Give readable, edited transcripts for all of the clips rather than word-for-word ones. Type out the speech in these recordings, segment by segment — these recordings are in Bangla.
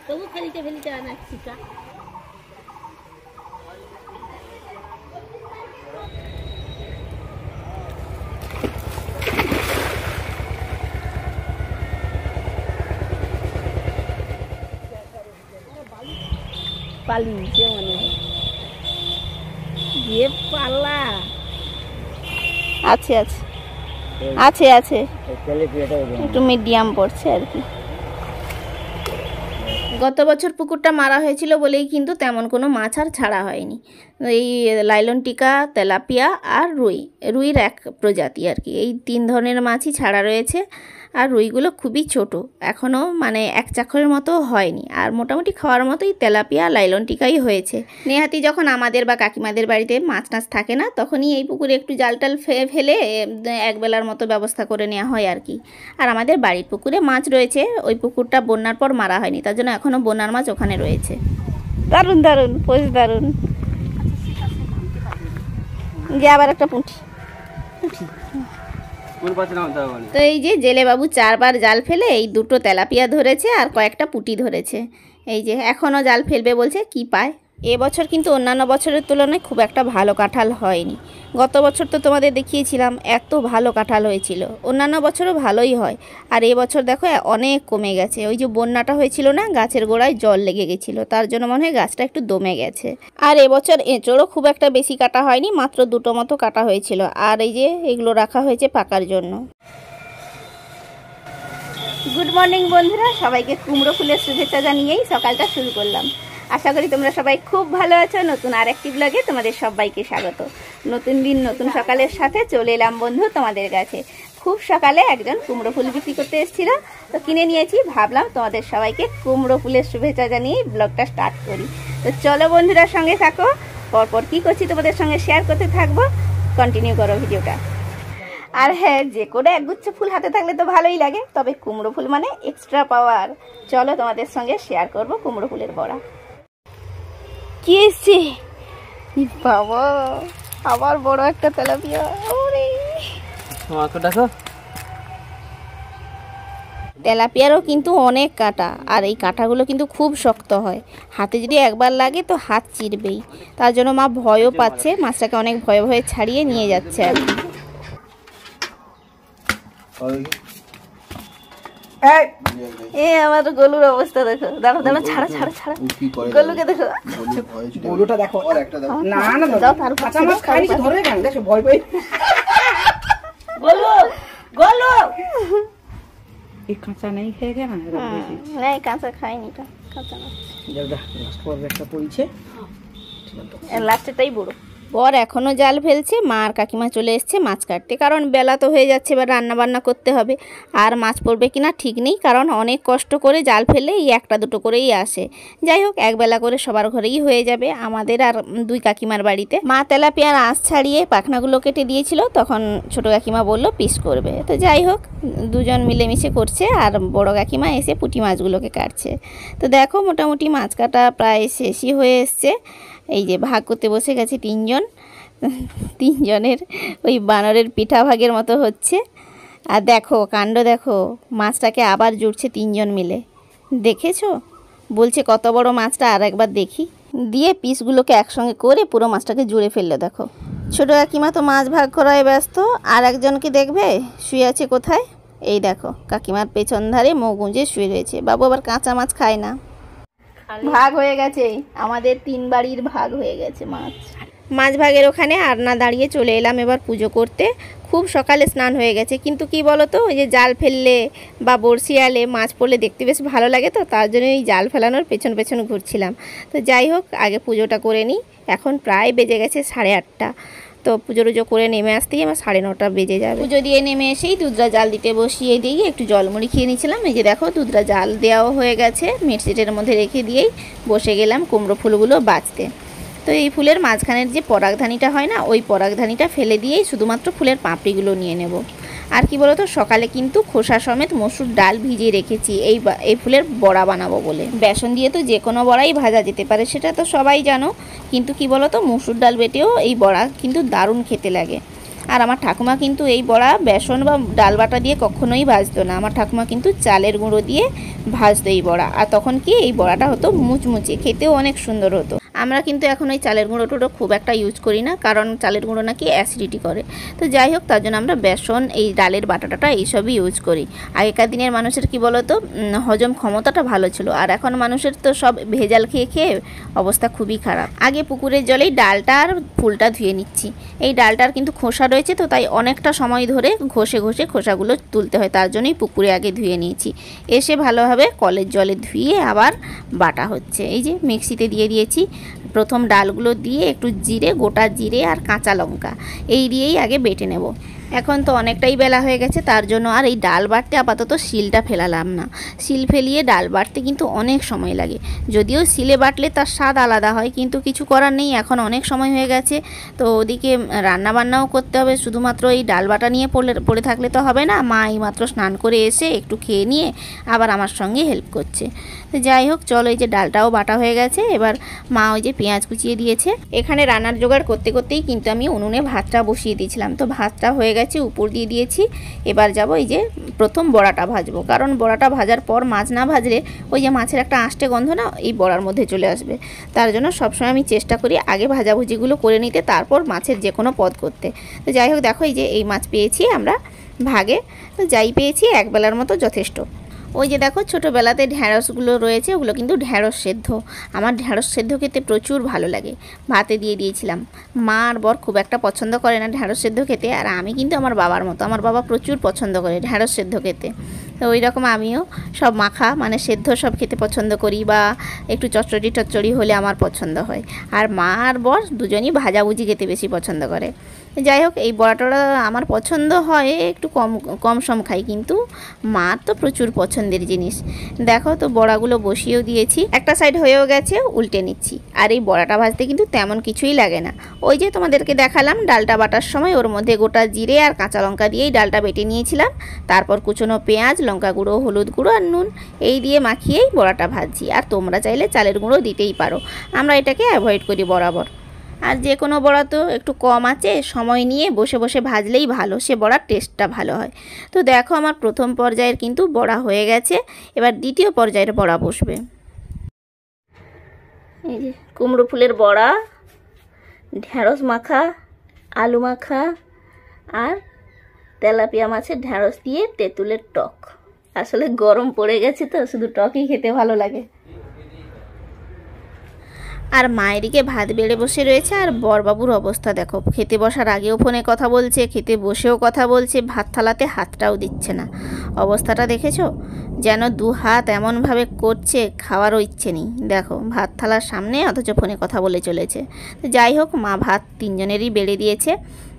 তবু ফেলিতে ফেলিতে আনাচ্ছিটা পালিয়েছে মনে হয় যে পাল্লা আছে আছে আছে আছে একটু মিডিয়াম পড়ছে আর কি। গত বছর পুকুরটা মারা হয়েছিল বলেই কিন্তু তেমন কোনো মাছ আর ছাড়া হয়নি। এই লাইলন টিকা, তেলাপিয়া আর রুইয়ের এক প্রজাতি আর কি, এই 3 ধরনের মাছই ছাড়া রয়েছে। আর রুইগুলো খুবই ছোট, এখনও মানে এক চাকরের মতো হয়নি, আর মোটামুটি খাওয়ার মতোই তেলাপিয়া লাইলন টিকাই হয়েছে। নেহাতি যখন আমাদের বা কাকিমাদের বাড়িতে মাছ টাছ থাকে না, তখনই এই পুকুরে একটু জাল টাল ফেলে একবেলার মতো ব্যবস্থা করে নেওয়া হয় আর কি। আর আমাদের বাড়ির পুকুরে মাছ রয়েছে, ওই পুকুরটা বন্যার পর মারা হয়নি, তার জন্য এখনও বন্যার মাছ ওখানে রয়েছে। দারুণ দারুণ, বেশ দারুণ। গিয়ে আবার একটা পুঁটি। তো এই যে জেলে বাবু 4 বার জাল ফেলে এই 2টো তেলাপিয়া ধরেছে আর কয়েকটা পুঁটি ধরেছে। এই যে এখনও জাল ফেলবে বলছে, কি পায়। এবছর কিন্তু অন্যান্য বছরের তুলনায় খুব একটা ভালো কাঁঠাল হয়নি। গত বছর তো তোমাদের দেখিয়েছিলাম এত ভালো কাঁঠাল হয়েছিল, অন্যান্য বছরও ভালোই হয়, আর এবছর দেখো অনেক কমে গেছে। ওই যে বন্যাটা হয়েছিল না, গাছের গোড়ায় জল লেগে গেছিলো, তার জন্য মনে হয় গাছটা একটু দমে গেছে। আর এবছর এঁচড়ও খুব একটা বেশি কাটা হয়নি, মাত্র 2টো মতো কাটা হয়েছিল। আর এই যে এগুলো রাখা হয়েছে পাকার জন্য। গুড মর্নিং বন্ধুরা, সবাইকে কুমড়ো ফুলের শুভেচ্ছা জানিয়েই সকালটা শুরু করলাম। আশা করি তোমরা সবাই খুব ভালো আছো। নতুন আরেকটি ব্লগে তোমাদের সবাইকে স্বাগত। নতুন দিন নতুন সকালের সাথে চলে এলাম বন্ধু তোমাদের কাছে। খুব সকালে একজন কুমড়ো ফুল বিক্রি করতে এসেছিল, তো কিনে নিয়েছি। ভাবলাম তোমাদের সবাইকে কুমড়ো ফুলের শুভেচ্ছা জানিয়ে ব্লগটা স্টার্ট করি। তো চলো বন্ধুরা, সঙ্গে থাকো, পরপর কী করছি তোমাদের সঙ্গে শেয়ার করতে থাকবো। কন্টিনিউ করো ভিডিওটা। আর হ্যাঁ, যে কোনো একগুচ্ছ ফুল হাতে থাকলে তো ভালোই লাগে, তবে কুমড়ো ফুল মানে এক্সট্রা পাওয়ার। চলো তোমাদের সঙ্গে শেয়ার করবো কুমড়ো ফুলের বড়া। কি এসছে বাবা, আবার বড় একটা তেলাপিয়া। তেলাপিয়ারও কিন্তু অনেক কাঁটা, আর এই কাঁটাগুলো কিন্তু খুব শক্ত হয়, হাতে যদি একবার লাগে তো হাত চিরবেই। তার জন্য মা ভয়ও পাচ্ছে, মাছটাকে অনেক ভয়ে ভয়ে ছাড়িয়ে নিয়ে যাচ্ছে আর কি। এ আমার গলুর অবস্থা দেখো, দেখো দেখো, ছাড়া ছাড়া ছাড়া, গলুকে দেখো, গলুটা দেখো। না না দাও, তার কাঁচা মাছ খাইনি, ধরে কেন দেখো, ভয় পাই। গলু গলু, এই কাঁচা নেই খেয়ে কেন? না, কাঁচা খাইনি, এটা কাঁচা না। যাও দা, লাস্ট পর্বে একটা পড়ছে, লাস্টেটাই বড়। বর এখনও জাল ফেলছে, মা আর কাকিমা চলে এসছে মাছ কাটতে, কারণ বেলা তো হয়ে যাচ্ছে, এবার রান্না বান্না করতে হবে। আর মাছ পড়বে কিনা ঠিক নেই, কারণ অনেক কষ্ট করে জাল ফেললে এই 1টা 2টো করেই আসে। যাই হোক, একবেলা করে সবার ঘরেই হয়ে যাবে, আমাদের আর 2 কাকিমার বাড়িতে। মা তেলাপিয়ার আঁশ ছাড়িয়ে পাখনাগুলো কেটে দিয়েছিল, তখন ছোটো কাকিমা বলল পিস করবে। তো যাই হোক, 2জন মিলেমিশে করছে, আর বড় কাকিমা এসে পুঁটি মাছগুলোকে কাটছে। তো দেখো, মোটামুটি মাছ কাটা প্রায় শেষই হয়ে এসছে। এই যে ভাগ করতে বসে গেছে 3জন, 3জনের ওই বানরের পিঠা ভাগের মতো হচ্ছে। আর দেখো কাণ্ড দেখো, মাছটাকে আবার জুড়ছে 3জন মিলে, দেখেছো? বলছে কত বড় মাছটা, আর একবার দেখি, দিয়ে পিসগুলোকে একসঙ্গে করে পুরো মাছটাকে জুড়ে ফেললো। দেখো, ছোটো কাকিমা তো মাছ ভাগ করায় ব্যস্ত, আর একজনকে দেখবে শুয়ে আছে কোথায়, এই দেখো কাকিমার পেছন ধারে মুখ গুঁজে শুয়ে রয়েছে। বাবু আবার কাঁচা মাছ খায় না। ভাগ হয়ে গেছে, আমাদের 3 বাড়ির ভাগ হয়ে গেছে মাছ ভাগের ওখানে। আর না দাঁড়িয়ে চলে এলাম এবার পুজো করতে। খুব সকালে স্নান হয়ে গেছে, কিন্তু কি বলো তো, ওই যে জাল ফেললে বা বড়শি আলে মাছ পড়লে দেখতে বেশ ভালো লাগে, তো তার জন্য এই জাল ফেলানোর পেছন পেছন ঘুরছিলাম। তো যাই হোক, আগে পুজোটা করে নিই। এখন প্রায় বেজে গেছে 8:30। তো পুজো টুজো করে নেমে আসতেই আমার 9:30 বেজে যাবে। পুজো দিয়ে নেমে এসেই দুধরা জাল দিতে বসিয়ে দিয়ে একটু জলমুড়ি খেয়ে নিয়েছিলাম। এই যে দেখো, দুধরা জাল দেওয়াও হয়ে গেছে, মিটসিটের মধ্যে রেখে দিয়েই বসে গেলাম কুমড়ো ফুলগুলো বাছতে। তো এই ফুলের মাঝখানের যে পরাগধানিটা হয় না, ওই পরাগধানিটা ফেলে দিয়েই শুধুমাত্র ফুলের পাপড়িগুলো নিয়ে নেব। আর কি বলতো, সকালে কিন্তু খোসা সমেত মসুর ডাল ভিজিয়ে রেখেছি এই ফুলের বড়া বানাবো বলে। বেসন দিয়ে তো যে কোনো বড়াই ভাজা যেতে পারে, সেটা তো সবাই জানো, কিন্তু কি বলতো, মসুর ডাল বেটেও এই বড়া কিন্তু দারুণ খেতে লাগে। আর আমার ঠাকুমা কিন্তু এই বড়া বেসন বা ডাল বাটা দিয়ে কখনোই ভাজতো না। আমার ঠাকুমা কিন্তু চালের গুঁড়ো দিয়ে ভাজতো এই বড়া, আর তখন কি এই বড়াটা হতো মুচমুচে, খেতেও অনেক সুন্দর হতো। আমরা কিন্তু এখন ওই চালের গুঁড়ো টুড়ো খুব একটা ইউজ করি না, কারণ চালের গুঁড়ো নাকি অ্যাসিডিটি করে। তো যাই হোক, তার জন্য আমরা বেসন, এই ডালের বাটাটা এইসবই ইউজ করি। আগেকার দিনের মানুষের কি বলতো, হজম ক্ষমতাটা ভালো ছিল, আর এখন মানুষের তো সব ভেজাল খেয়ে খেয়ে অবস্থা খুবই খারাপ। আগে পুকুরের জলেই ডালটা আর ফুলটা ধুয়ে নিচ্ছি। এই ডালটার কিন্তু খোসা রয়েছে, তো তাই অনেকটা সময় ধরে ঘষে ঘষে খোসাগুলো তুলতে হয়, তার জন্যই পুকুরে আগে ধুয়ে নিয়েছি। এসে ভালোভাবে কলের জলে ধুয়ে আবার বাটা হচ্ছে। এই যে মিক্সিতে দিয়ে দিয়েছি। প্রথম ডালগুলো দিয়ে একটু জিরে, গোটা জিরে আর কাঁচা লঙ্কা এই দিয়েই আগে বেটে নেব। এখন তো অনেকটাই বেলা হয়ে গেছে, তার জন্য আর এই ডাল বাটতে আপাতত শিলটা ফেলালাম না। শিল ফেলিয়ে ডাল বাটতে কিন্তু অনেক সময় লাগে। যদিও শিলে বাটলে তার স্বাদ আলাদা হয়, কিন্তু কিছু করার নেই, এখন অনেক সময় হয়ে গেছে। তো ওদিকে রান্নাবান্নাও করতে হবে, শুধুমাত্র এই ডাল বাটা নিয়ে পড়ে থাকলে তো হবে না। মা এইমাত্র স্নান করে এসে একটু খেয়ে নিয়ে আবার আমার সঙ্গে হেল্প করছে। তো যাই হোক, চলো, এই যে ডালটাও বাটা হয়ে গেছে। এবার মা ওই যে পেঁয়াজ কুচিয়ে দিয়েছে। এখানে রান্নার জোগাড় করতে করতেই কিন্তু আমি উনুনে ভাতটা বসিয়ে দিয়েছিলাম। তো ভাতটা হয়ে গেছে, উপর দিয়ে দিয়েছি। এবার যাব এই যে প্রথম বড়াটা ভাজবো, কারণ বড়াটা ভাজার পর মাছ না ভাজলে ওই যে মাছের একটা আষ্টে গন্ধ না এই বড়ার মধ্যে চলে আসবে। তার জন্য সবসময় আমি চেষ্টা করি আগে ভাজাভুজিগুলো করে নিতে, তারপর মাছের যে কোনো পদ করতে। তো যাই হোক, দেখো এই যে এই মাছ পেয়েছি আমরা ভাগে। তো যাই পেয়েছি একবেলার মতো যথেষ্ট। ওই যে দেখো ছোটোবেলাতে ঢ্যাঁড়সগুলো রয়েছে, ওগুলো কিন্তু ঢ্যাঁড়স সেদ্ধ। আমার ঢ্যাঁড়স সেদ্ধ খেতে প্রচুর ভালো লাগে, ভাতে দিয়ে দিয়েছিলাম। মা আর বর খুব একটা পছন্দ করে না ঢ্যাঁড়স সেদ্ধ খেতে, আর আমি কিন্তু আমার বাবার মতো, আমার বাবা প্রচুর পছন্দ করে ঢ্যাঁড়স সেদ্ধ খেতে। তো ওই রকম আমিও সব মাখা মানে সেদ্ধ সব খেতে পছন্দ করি, বা একটু চচ্চড়ি টচ্চড়ি হলে আমার পছন্দ হয়। আর মা আর বর দুজনই ভাজাভুজি খেতে বেশি পছন্দ করে। যাই হোক, এই বড়াটা আমার পছন্দ হয়, একটু কম সম খাই, কিন্তু মার তো প্রচুর পছন্দের জিনিস। দেখো, তো বড়াগুলো বসিয়েও দিয়েছি, একটা সাইড হয়েও গেছে, উল্টে নিচ্ছি। আর এই বড়াটা ভাজতে কিন্তু তেমন কিছুই লাগে না। ওই যে তোমাদেরকে দেখালাম ডালটা বাটার সময় ওর মধ্যে গোটা জিরে আর কাঁচা লঙ্কা দিয়েই ডালটা বেটে নিয়েছিলাম। তারপর কুচনো পেঁয়াজ, লঙ্কা গুঁড়ো, হলুদ গুঁড়ো আর নুন এই দিয়ে মাখিয়েই বড়াটা ভাজছি। আর তোমরা চাইলে চালের গুঁড়ো দিতেই পারো, আমরা এটাকে অ্যাভয়েড করি বরাবর। আর যে কোনো বড়া তো একটু কম আছে সময় নিয়ে বসে বসে ভাজলেই ভালো, সে বড়ার টেস্টটা ভালো হয়। তো দেখো, আমার প্রথম পর্যায়ের কিন্তু বড়া হয়ে গেছে, এবার দ্বিতীয় পর্যায়ের বড়া বসবে। এই যে কুমড়ো ফুলের বড়া, ঢ্যাঁড়স মাখা, আলু মাখা আর তেলাপিয়া মাছের ঢ্যাঁড়স দিয়ে তেঁতুলের টক। আসলে গরম পড়ে গেছে তো শুধু টকই খেতে ভালো লাগে। আর মায়েরিকে ভাত বেড়ে বসে রয়েছে, আর বরবাবুর অবস্থা দেখো, খেতে বসার আগেও ফোনে কথা বলছে, খেতে বসেও কথা বলছে, ভাত থালাতে হাতটাও দিচ্ছে না। অবস্থাটা দেখেছো, যেন দু হাত এমনভাবে করছে খাওয়ারও ইচ্ছে নেই। দেখো, ভাত থালার সামনে অথচ ফোনে কথা বলে চলেছে। তো যাই হোক, মা ভাত তিনজনেরই বেড়ে দিয়েছে।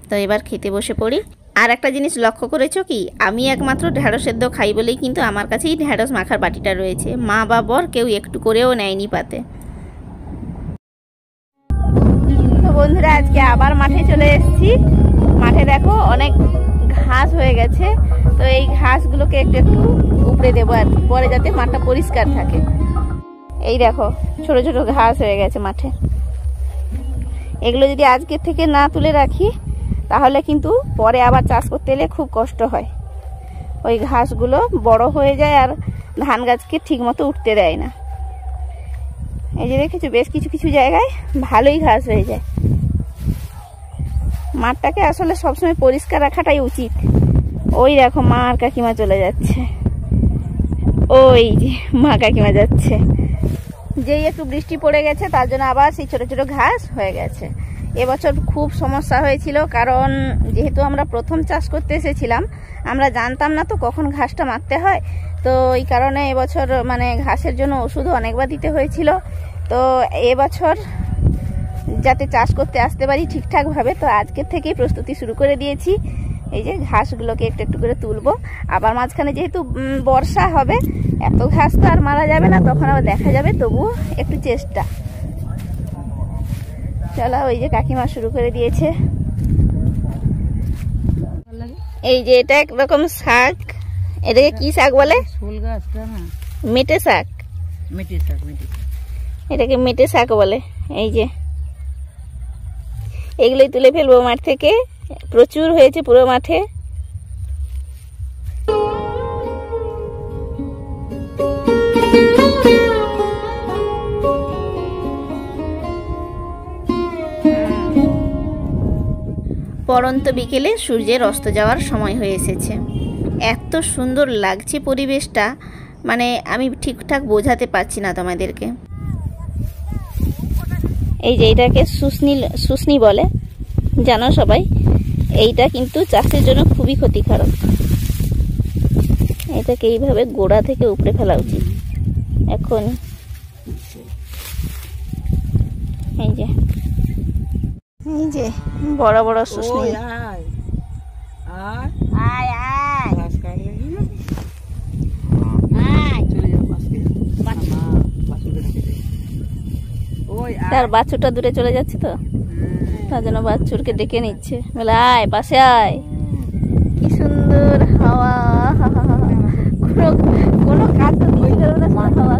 তো এবার খেতে বসে পড়ি। আর একটা জিনিস লক্ষ্য করেছো কি, আমি একমাত্র ঢ্যাঁড়স সেদ্ধ খাই বলেই কিন্তু আমার কাছেই ঢ্যাঁড়স মাখার বাটিটা রয়েছে। মা বা বর কেউ একটু করেও নেয়নি পাতে। বন্ধুরা, আজকে আবার মাঠে চলে এসেছি। মাঠে দেখো অনেক ঘাস হয়ে গেছে, তো এই ঘাসগুলোকে একটু একটু উপড়ে দেবো আর কি, পরে যাতে মাঠটা পরিষ্কার থাকে। এই দেখো ছোট ছোট ঘাস হয়ে গেছে মাঠে। এগুলো যদি আজকের থেকে না তুলে রাখি তাহলে কিন্তু পরে আবার চাষ করতে এলে খুব কষ্ট হয়। ওই ঘাসগুলো বড় হয়ে যায় আর ধান গাছকে ঠিক মতো উঠতে দেয় না। এই যে দেখেছো, বেশ কিছু কিছু জায়গায় ভালোই ঘাস হয়ে যায়। মাঠটাকে আসলে সবসময় পরিষ্কার রাখাটাই উচিত। ওই দেখো মা আর কাকিমা চলে যাচ্ছে, ওই যে মা কাকিমা যাচ্ছে। যেই একটু বৃষ্টি পড়ে গেছে তার জন্য আবার সেই ছোট ছোট ঘাস হয়ে গেছে। এবছর খুব সমস্যা হয়েছিল, কারণ যেহেতু আমরা প্রথম চাষ করতে এসেছিলাম, আমরা জানতাম না তো কখন ঘাসটা মারতে হয়। তো এই কারণে এবছর মানে ঘাসের জন্য ওষুধও অনেকবার দিতে হয়েছিল। তো এবছর যাতে চাষ করতে আসতে পারি ঠিকঠাকভাবে, তো আজকের থেকেই প্রস্তুতি শুরু করে দিয়েছি। এই যে ঘাসগুলোকে একটু একটু করে তুলবো। আবার মাঝখানে যেহেতু বর্ষা হবে, এত ঘাস তো আর মারা যাবে না, তখন আবার দেখা যাবে, তবুও একটু চেষ্টা। চলো, ওই যে কাকিমা শুরু করে দিয়েছে। এই যে এটা একরকম শাক, এটাকে কি শাক বলে? মেটে শাক। এটাকে মেটে শাক বলে। এই যে এগুলোই তুলে ফেলবো মাঠ থেকে, প্রচুর হয়েছে পুরো মাঠে। পরন্ত বিকেলে সূর্যের অস্ত যাওয়ার সময় হয়ে এসেছে। এত সুন্দর লাগছে পরিবেশটা, মানে আমি ঠিকঠাক বোঝাতে পারছি না তোমাদেরকে। এই যে এটাকে শুষ্নি বলে, জানো সবাই। এইটা কিন্তু চাষের জন্য খুবই ক্ষতিকারক। এটাকে এইভাবে গোড়া থেকে উপড়ে ফেলা উচিত এখন। এই যে বড় বড় শুষ্নি। তার বাছুরটা দূরে চলে যাচ্ছে তো, তার জন্য বাছুরকে ডেকে নিচ্ছে, বলে আয় পাশে আয়। কি সুন্দর হাওয়া, কোনো কাজ তো হাওয়া।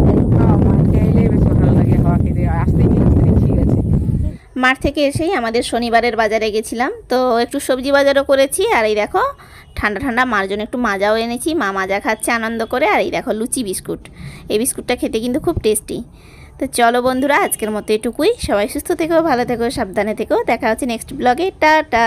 মাঠ থেকে এসেই আমাদের শনিবারের বাজারে গেছিলাম, তো একটু সবজি বাজারও করেছি। আর এই দেখো ঠান্ডা ঠান্ডা মার জন্য একটু মাজাও এনেছি, মা মাজা খাচ্ছে আনন্দ করে। আর এই দেখো লুচি বিস্কুট, এই বিস্কুটটা খেতে কিন্তু খুব টেস্টি। তো চলো বন্ধুরা, আজকের মতো এটুকুই। সবাই সুস্থ থেকো, ভালো থেকো, সাবধানে থেকো। দেখা হচ্ছে নেক্সট ব্লগে। টাটা।